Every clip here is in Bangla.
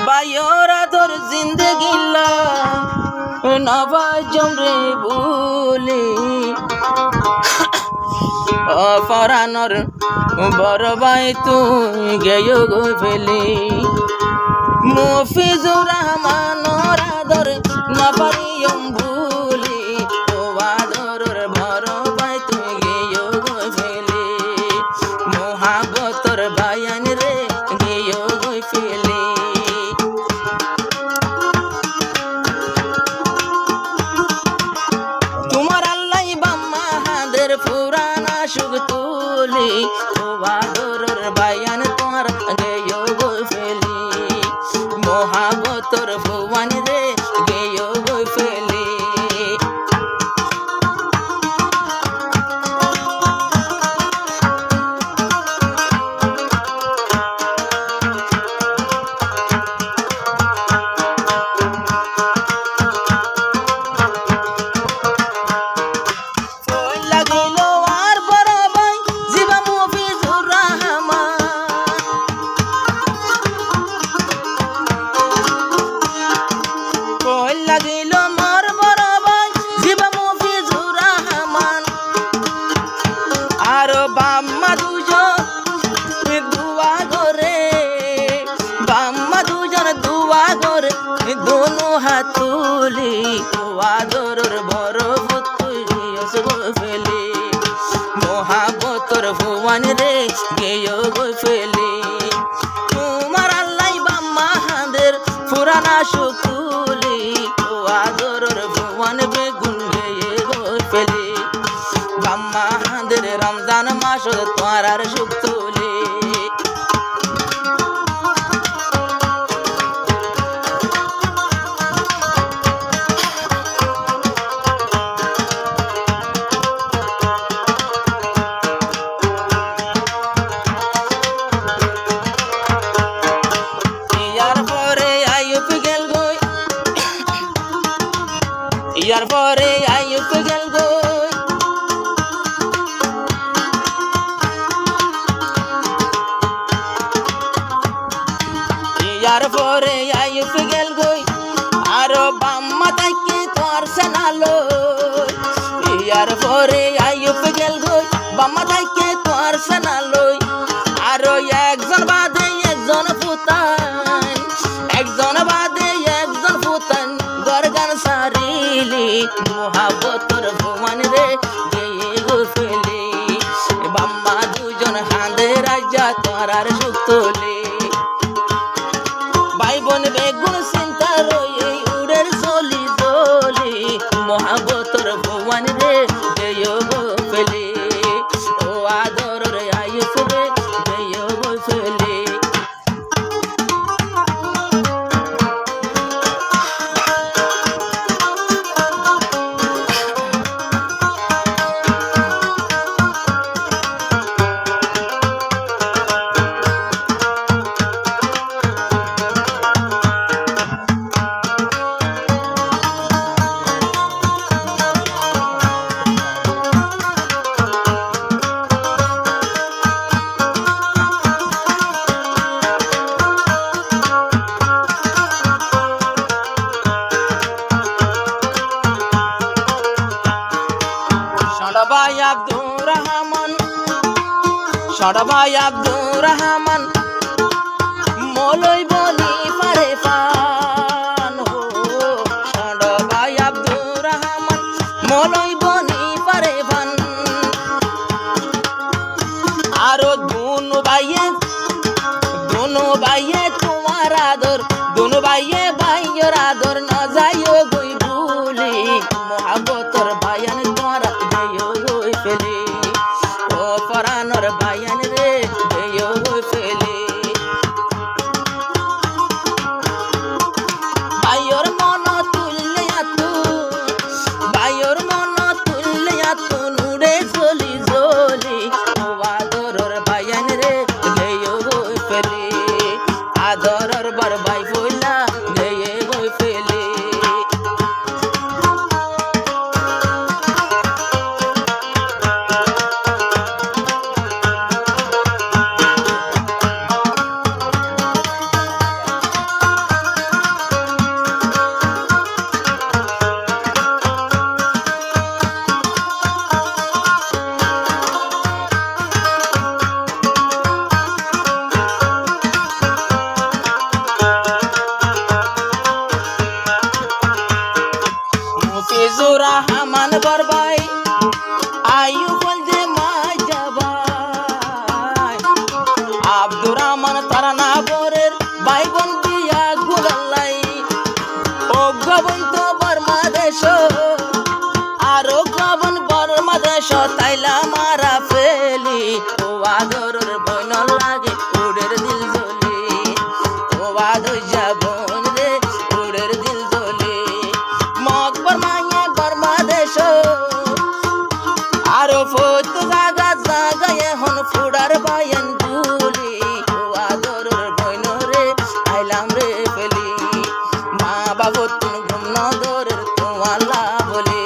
বাইরা তোর জিন্দগি নবাজম রে ভুলি অপরানর বড় ভাই তুই গেয় গো ফেলি মফিজুর রহমানর আদর নপারিয়ম ভুলি ও আদরের বড় ভাই তুই গেয় গো ফেলি মোহাবতর বায়ান রে গেয় গো ফেলি পুরানা সুখ তুলি ও আদরের বায়ান তোমার গেয় গো ফেলি মোহাবতর ভুবন রে গেয় গো ফেলি লাগিল মোর বড় ভাই জিবা মফিজুর রহমান আর বাম্মা দুজন দুয়া করে বাম্মা দুজন দুয়া করে দোনো হাত তুলি ও আদরের বড় তুই গো ফেলি মোহাবতর ভুবন রে গেয় গো ফেলি তোমার আল্লাহ বাম্মা হাদের পুরানা সুখ আদরের ভুবন বেগুন গেয়ে গো ফেলি বাম্মা হাদের রমজান মাস তোমার আর সুখ তুলি ইয়ার পরে আইয়ুব গেল গো ইয়ার পরে আইয়ুব গেল গো আর বাম্মা তাকে তোর সেনালো ইয়ার পরে আইয়ুব গেল গো বাম্মা তাকে তোর সেনালো আর একজন বাদে একজন ফুতান একজন বাদে একজন ফুতান গরগান সারিলি মোহাবতর ভুবন রে গেয়ে গো ফেলি বাম্মা দুজন হাঁদে রাজা তোর আর সুখ তোলে ভাই বোন বেগুন চিন্তা রয়ে উড়ের চলি চলি মোহাবতর ভুবন রে গেয়ে গো ফেলি ও আদরের আইয়ুব রে গেয়ে গো ফেলি সড়ভাই আব্দুর রহমান মলই বলি পারে পান হো সড়ভাই আব্দুর রহমান মলই বলি পারে পান আরো দুনো ভাইয়ে তোমার আদর দুনো ভাইয়ের আদর ন যাইও গই ভুলি মোহাবতর বায়ান তোমার গেয় গই ফেলি ও পরানর বায়ান রে গেয় গই ফেলি রহমান বরবাই আয়ু বল যে মাই যাবাই আব্দুর রহমান তারানা বরের ভাই বোন দিয়া গুলাল্লাই ও গবন তো বর্মা দেশ আরো গবন বর্মা দেশ তাইলা মারা ফেলি ও আদরের বইন লাগে উড়ের দিল জ্বলি ও আদর যাবন রে উড়ের দিল জ্বলি মকবর মায়ে বর্মা দেশ আরো ফত জাগা জাগা এখন ফুডার বায়ন গুলি ও আদরের বইন রে আইলাম রে ফেলি মা বাবু তুমি ঘুম নদরের তোমালা বলি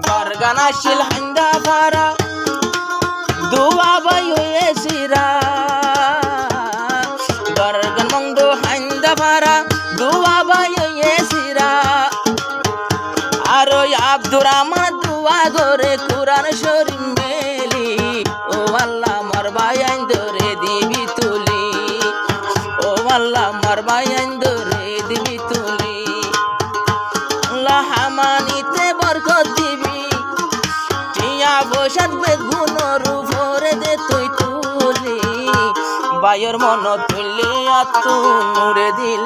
গরগানাশিল হান্দা ভারা দুয়া বায়ুয়ে সিরা গরগান মংদো হান্দা ভারা দুয়া বায়ুয়ে সিরা আরো আব্দুর রহমান দুয়া গরে কুরআন শরীফ মেলি ও আল্লাহ মরবাই আইন্দরে দিবি তুলি ও আল্লাহ মরবাই আইন্দরে দিবি তুলি আল্লাহ হামানিতে বরকত দিবি টিয়া বসাত বেগুন রূপরে দে তুই তুলি বায়র মন তুলি আতু নুরে দিল